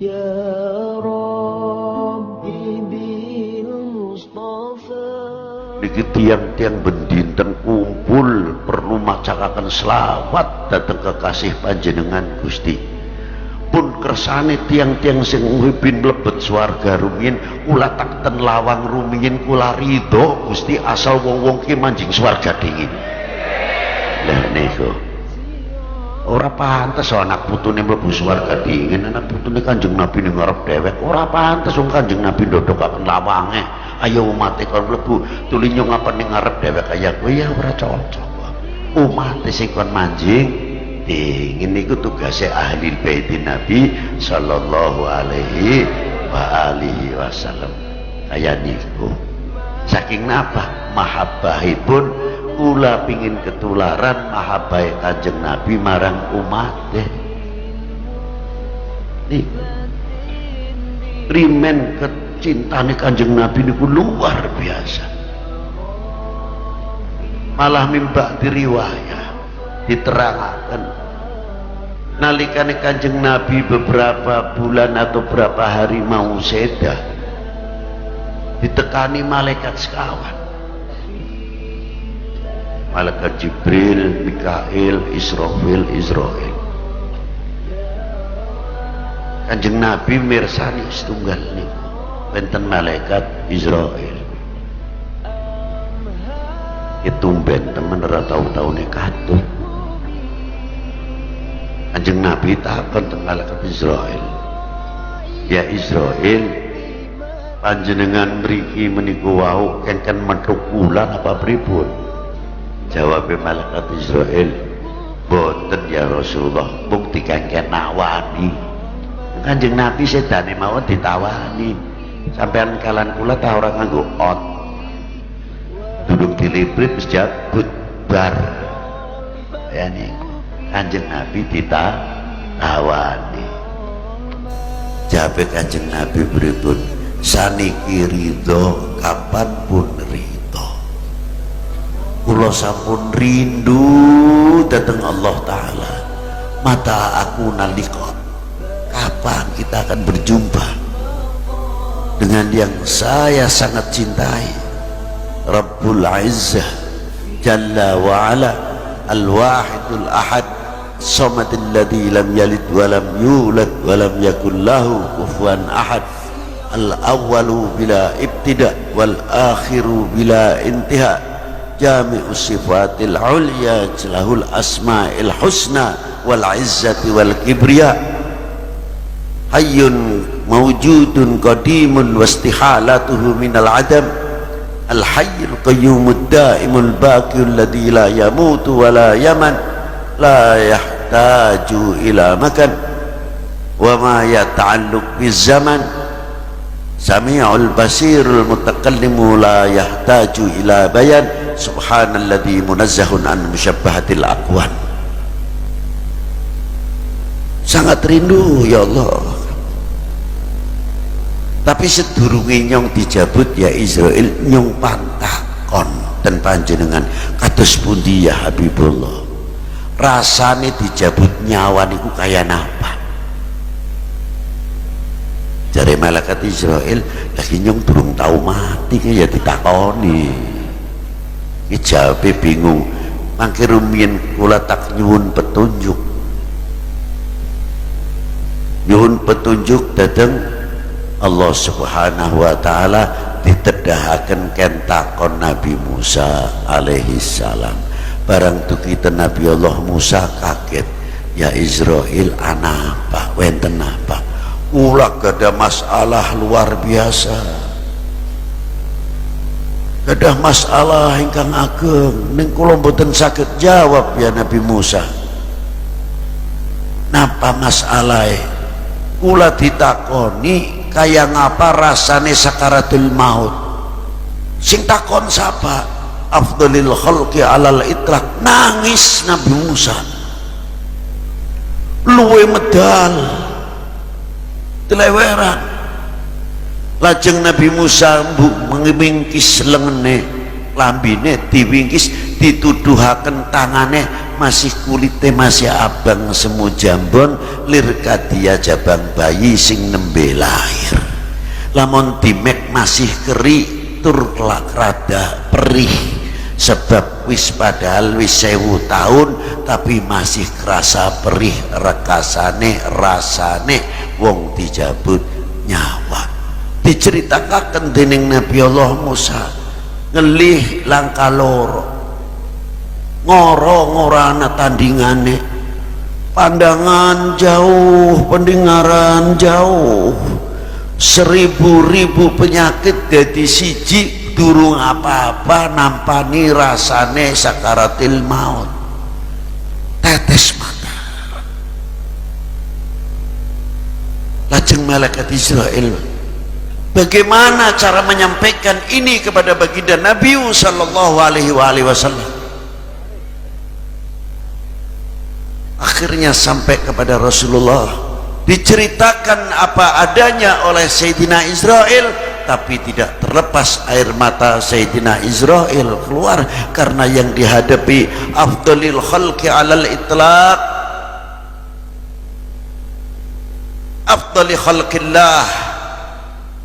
Ya Rabbi bil Mustafa. Niki tiang-tiang bendinten kumpul perlu macakan selawat datang kekasih panjenengan Gusti. Pun kersane tiang-tiang sing ngupin mlebet swarga rumiyin kula takten lawang rumiyin kula ridho Gusti asal wong-wong ki manjing swarga dingin. Lah niku ora pantes anak putune mlebu swarga dingin, anak putune Kanjeng Nabi ning ngarep dhewek ora pantes wong Kanjeng Nabi ndodhokaken lawange. Ayo umate kon mlebu tuli nyongaken ning ngarep dhewek kaya kowe ya ora cocok. Umate sing kon manjing dingin niku tugasnya ahli baitin Nabi sallallahu alaihi wa alihi wasallam. Kaya niku saking napa mahabbahipun kula pingin ketularan mahabbai Kanjeng Nabi marang umate niku. Rimen kecintane Kanjeng Nabi niku luar biasa. Malah mimba diriwayah diterangkan nalikane Kanjeng Nabi beberapa bulan atau berapa hari mau seda ditekani malaikat sekawan, malaikat Jibril, Mikail, Israfil, Israel. Kanjeng Nabi mirsani setunggal niku wonten malaikat Israel. Itumben temen ora tau-taune katut. Kanjeng Nabi takon teng malaikat Israel, ya Israel, panjenengan mriki meniku wau kengken metu wulan apa pripun? Jawab malaikat Israel, boten ya Rasulullah, mung dikengken nawani. Kanjeng Nabi sedane mawon ditawani, sampean kalan kula ta ora nganggo ot, duduk diliprit wis jabut bar ya niku. Kanjeng Nabi ditawani, jabe Kanjeng Nabi pripun? Saniki ridho kapanpun ridho, kula sampun rindu dateng Allah Ta'ala. Mata aku nalikot, kapan kita akan berjumpa dengan yang saya sangat cintai, Rabbul Izzah Jalla wa'ala, Al-Wahidul Ahad, Samadil ladzi lam yalid wa lam yulad wa lam yakul lahu kufuwan ahad, al-awwalu bila ibtida wal akhiru bila intiha, jami'us sifatil ulya lahul asma'il husna wal izzati wal kibriya, hayyun mawjudun qadimun wastihalatuhu minal adam, al-hayyul qayyumud daimul baqiyul ladzi la yamutu wa la yaman, la yahtaju ila makan wa ma yata'alluq biz zaman, sami'ul basirul mutakallimu la yahtaju ila bayan, subhanalladzi munazzahun an musyabbahatil aqwan. Sangat rindu ya Allah. Tapi sedurunge nyong dijabut ya Israel, nyong pantakon dan panjenengan kados pundi ya Habibullah, rasane dijabut nyawa niku kaya napa? Jare malaikat Israel, lagi nyong durung tau mati ya ditakoni. Iki jawabe bingung. Mangke rumiyin kula tak nyuwun petunjuk. Nyuwun petunjuk dateng Allah Subhanahu wa Ta'ala, ditedahaken kentakon Nabi Musa alaihi salam. Barang tukita Nabi Allah Musa kaget, ya Israel anapa wenten apa? Kula gadah masalah luar biasa, gadah masalah ingkang ageng ning kula mboten saged jawab ya Nabi Musa. Napa masalahe? Kula ditakoni kaya ngapa rasane sakaratul maut. Sing takon sapa? Afdhalil khalqi alal itlaq, nangis Nabi Musa. Luwe medal teleweran. Lajeng Nabi Musa mengwingkis lengene, lambine diwingkis, dituduhaken tangane masih kulite masih abang semu jambon lir kadia jabang bayi sing nembe lahir. Lamun dimek masih keri tur kelak rada perih sebab wis padahal wis 1000 tahun tapi masih kerasa perih rasane wong dijabut nyawa. Diceritakan dening Nabi Allah Musa ngelih langkah loro ngora-ngorana tandingane pandangan jauh pendengaran jauh 1000 penyakit dadi siji durung apa-apa nampani rasane sakaratil maut tetes mata. Lajeng malaikat Israel bagaimana cara menyampaikan ini kepada baginda Nabi sallallahu alaihi wasallam. Akhirnya sampai kepada Rasulullah, diceritakan apa adanya oleh Sayyidina Israel, tapi tidak terlepas air mata Sayyidina Israel keluar karena yang dihadapi afdalil khalqi alal itlaq, afdali khalqillah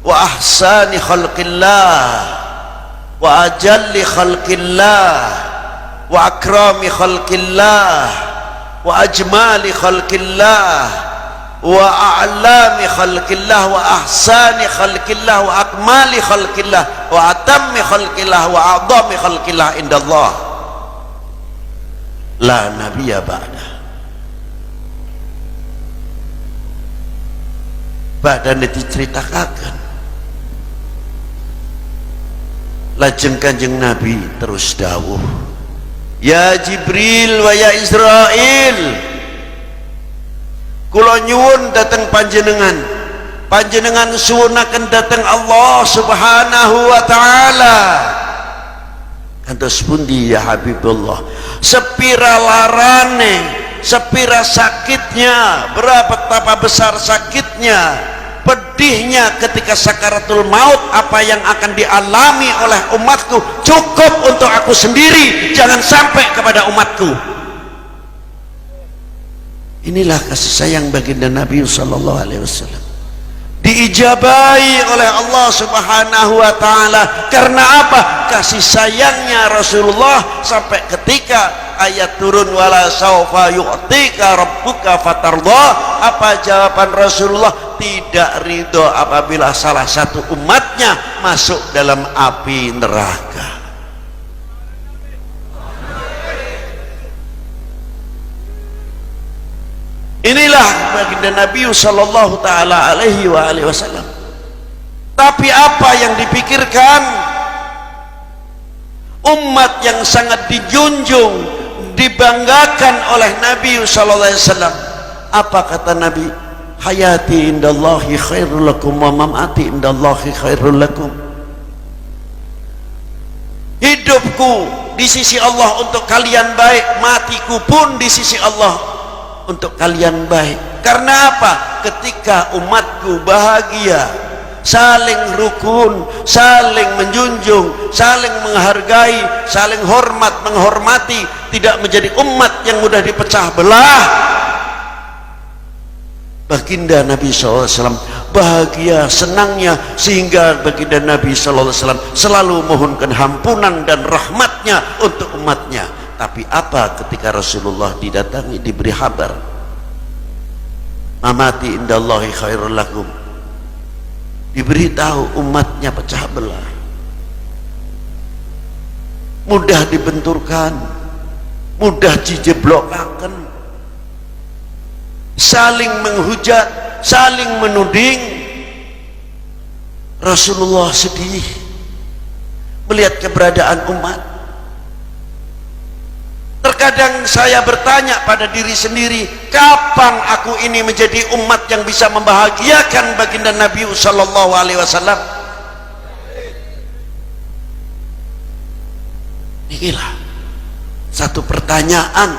wa ahsani khalqillah wa ajalli khalqillah wa akrami khalqillah wa ajmali khalqillah wa a'lami khalqillah wa ahsani khalqillah wa akmali khalqillah wa atammi khalqillah wa a'dami khalqillah indallah la nabiyya ba'da diceritakan. Lajeng Kanjeng Nabi terus dawuh, ya Jibril wa ya Israil, kula nyuwun dateng panjenengan suwunaken dateng Allah Subhanahu wa taala. Kantos pundi ya Habibullah? Sepira larane, sepira sakitnya, betapa besar sakitnya, pedihnya ketika sakaratul maut, apa yang akan dialami oleh umatku cukup untuk aku sendiri, jangan sampai kepada umatku. Inilah kasih sayang baginda Nabi sallallahu alaihi wasallam, diijabahi oleh Allah Subhanahu wa taala. Karena apa? Kasih sayangnya Rasulullah sampai ketika ayat turun wala saufa yu'tika rabbuka fatardah. Apa jawaban Rasulullah? Tidak ridho apabila salah satu umatnya masuk dalam api neraka. Inilah baginda Nabi sallallahu taala alaihi wasallam. Tapi apa yang dipikirkan umat yang sangat dijunjung, dibanggakan oleh Nabi sallallahu alaihi wasallam? Apa kata Nabi? Hayati indallahi khairul lakum wa mamati indallahi khairul lakum. Hidupku di sisi Allah untuk kalian baik, matiku pun di sisi Allah untuk kalian baik. Karena apa? Ketika umatku bahagia, saling rukun, saling menjunjung, saling menghargai, saling hormat menghormati, tidak menjadi umat yang mudah dipecah belah. Baginda Nabi SAW bahagia, senangnya, sehingga baginda Nabi SAW selalu mohonkan ampunan dan rahmatnya untuk umatnya. Tapi apa ketika Rasulullah didatangi, diberi kabar mamati indallahi khairul lakum, diberitahu umatnya pecah belah, mudah dibenturkan, mudah dijeblokaken, saling menghujat, saling menuding. Rasulullah sedih melihat keberadaan umat. Terkadang saya bertanya pada diri sendiri, kapan aku ini menjadi umat yang bisa membahagiakan baginda Nabi sallallahu alaihi wasallam? Inilah satu pertanyaan.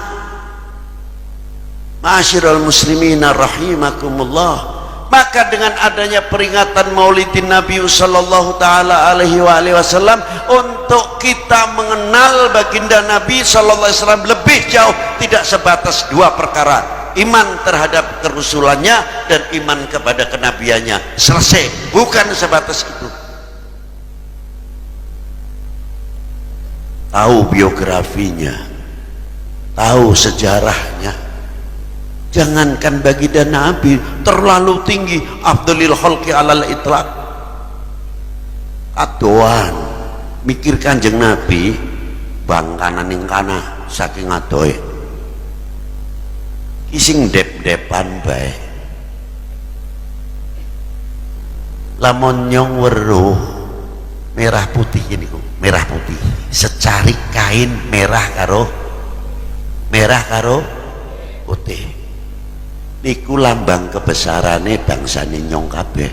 Ma'asyiral muslimina rahimakumullah, Maka dengan adanya peringatan Maulidin Nabi sallallahu taala alaihi wasallam, untuk kita mengenal baginda Nabi sallallahu alaihi wasallam lebih jauh, tidak sebatas dua perkara: iman terhadap kerusulannya dan iman kepada kenabiannya. Selesai, bukan sebatas itu. Tahu biografinya, tahu sejarahnya. Jangankan baginda Nabi, terlalu tinggi, afdhalil khalqi alal itlaq. Adoan mikir Kanjeng Nabi bang kanan ing kana saking adoe. Kising dep-depan bae. Lamun nyong weruh merah putih ini ku, merah putih. Secari kain merah karo putih. Niku lambang kebesarane bangsane nyong kabeh.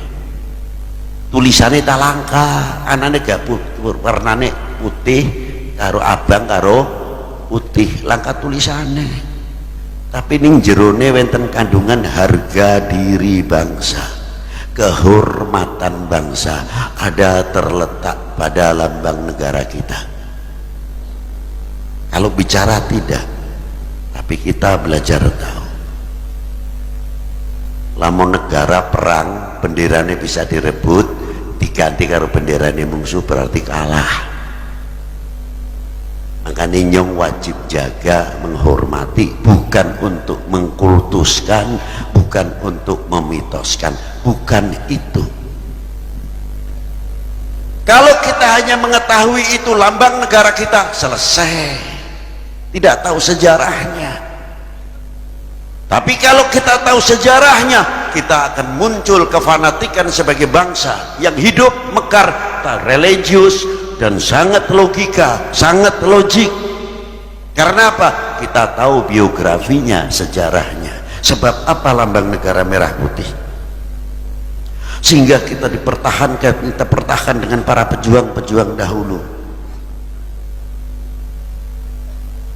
Tulisane tak langka, anane gak warnane putih karo abang karo putih, langka tulisane. Tapi ning jerone wonten kandungan harga diri bangsa, kehormatan bangsa ada terletak pada lambang negara kita. Kalau bicara tidak, tapi kita belajar tahu. Lamun negara perang, benderane bisa direbut, diganti karo benderane musuh, berarti kalah. Makanya nyong wajib jaga, menghormati, bukan untuk mengkultuskan, bukan untuk memitoskan, bukan itu. Kalau kita hanya mengetahui itu lambang negara kita, selesai, tidak tahu sejarahnya. Tapi kalau kita tahu sejarahnya, kita akan muncul kefanatikan sebagai bangsa yang hidup mekar, religius, dan sangat logika, sangat logik. Karena apa? Kita tahu biografinya, sejarahnya. Sebab apa lambang negara merah putih? Sehingga kita dipertahankan, kita pertahan dengan para pejuang-pejuang dahulu.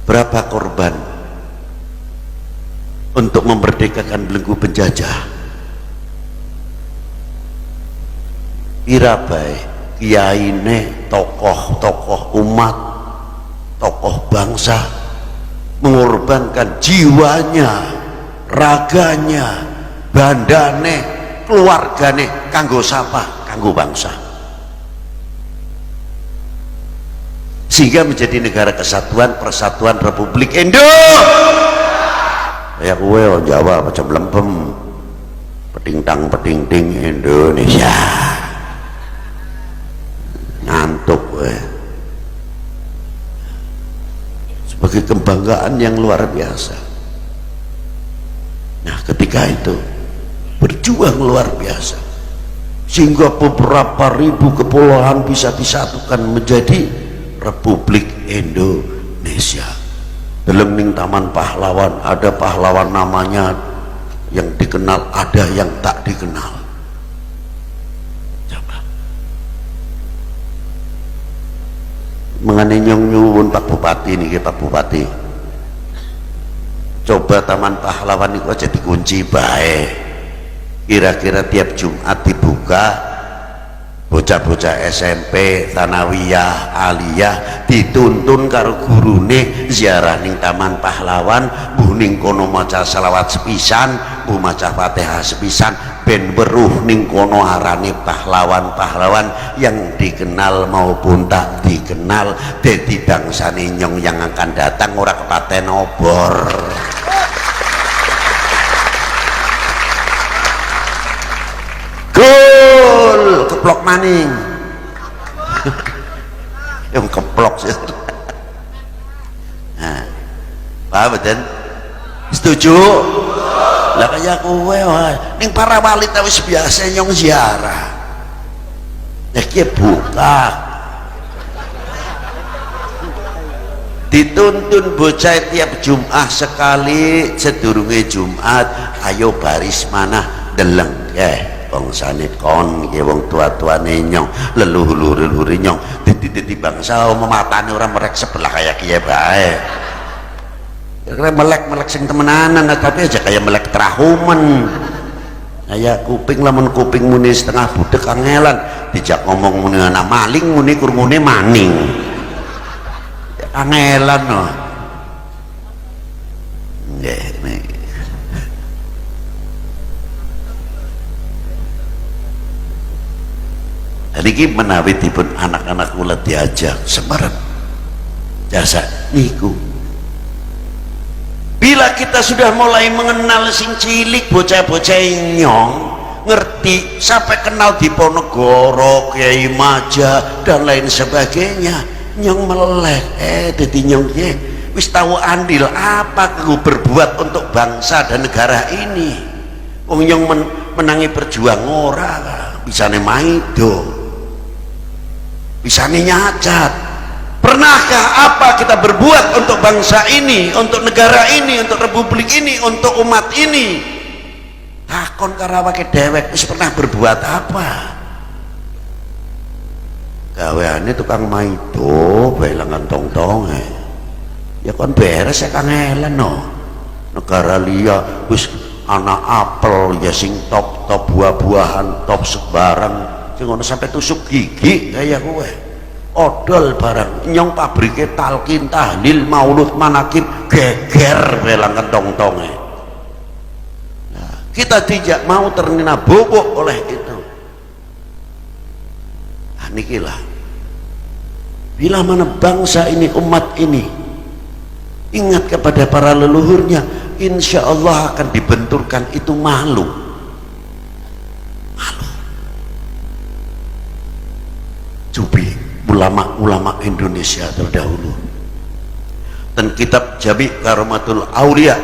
Berapa korban untuk memerdekakan belenggu penjajah? Irabai kiyaine, tokoh-tokoh umat, tokoh bangsa mengorbankan jiwanya, raganya, bandane, keluargane, kanggo sapa? Kanggo bangsa. Sehingga menjadi negara kesatuan, persatuan Republik Indonesia. Ya kowe Jawa macam lempem, petingtang petingting Indonesia, ngantuk kowe. Sebagai kebanggaan yang luar biasa. Nah ketika itu berjuang luar biasa, sehingga beberapa ribu kepulauan bisa disatukan menjadi Republik Indonesia. Dalam ning Taman Pahlawan ada pahlawan namanya yang dikenal, ada yang tak dikenal. Coba mengenai nyuwun Pak Bupati nih, Pak Bupati, coba Taman Pahlawan itu aja dikunci baik. Kira-kira tiap Jumat dibuka, bocah-bocah SMP, Tsanawiyah, Aliyah dituntun karo gurune ziarah ning Taman Pahlawan, mbuh ning kono maca selawat sepisan, mbuh maca Fatihah sepisan, ben weruh ning kono arane pahlawan-pahlawan yang dikenal maupun tak dikenal, dadi bangsane nyong yang akan datang ora kepaten obor. Gol keplok maning. Yang keplok sih. Nah, paham betul? Setuju? Lah kaya kowe wae ning para wali ta wis biasa nyong ziarah. Nek ki buka. Dituntun bocah tiap Jumat sekali, sedurunge Jumat ayo baris manah deleng bangsane kon iki wong tua-tuane nyong, leluhur-leluhure nyong dadi bangsa mematane orang merek sebelah kayak kiye bae. Kira melek sing temenanan, tapi aja kayak melek terahumen. Saya kuping lamun kuping muni setengah budek kangelan dijak ngomong muni anak maling muni krungune maning kangelan no. Nggih. Niki menawi dipun anak-anak kula diajak semerep jasa niku. Bila kita sudah mulai mengenal sing cilik bocah-bocah nyong ngerti sampai kenal Diponegoro, Kiai Maja dan lain sebagainya, nyong meleleh dadi nyong wis tahu andil apa aku berbuat untuk bangsa dan negara ini. Wong nyong menangi perjuang ora bisane maido, bisane nyacat. Pernahkah apa kita berbuat untuk bangsa ini, untuk negara ini, untuk republik ini, untuk umat ini? Takon karawake dewek wis pernah berbuat apa? Gaweane tukang maido belangan tong-tonge. Ya kon beres ya kangelan no. Negara liya wis ana apel ya sing top buah-buahan, top sebarang sing ngono sampai tusuk gigi kaya kowe. Odol barang nyong pabrike talqin tahlil maulud manakib geger belang kentong-tonge. Nah, kita tidak mau terkena bobok oleh itu. Nah, nikilah bila mana bangsa ini, umat ini ingat kepada para leluhurnya, insya Allah akan dibenturkan itu malu. Cubi ulama-ulama Indonesia terdahulu dan kitab Jami' Karomatul Aulia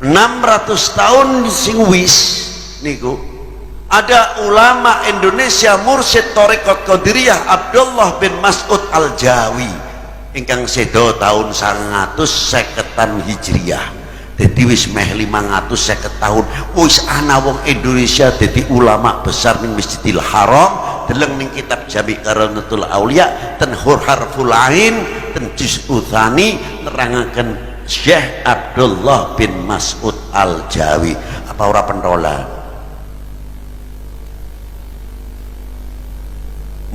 600 tahun sing wis niku ada ulama Indonesia mursyid Thariqat Qadiriyah Abdullah bin Mas'ud Al-Jawi ingkang sedo tahun 150 Hijriah. Jadi wis meh 550 tahun wis ana wong Indonesia jadi ulama besar ning Masjidil Haram deleng ning kitab Jami' Karomatul Aulia ten harful ain ten juz'u tsani nerangaken Syekh Abdullah bin Mas'ud Al-Jawi. Apa ora pentolan?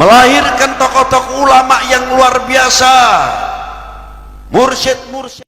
Melahirkan tokoh-tokoh ulama yang luar biasa, mursyid-mursyid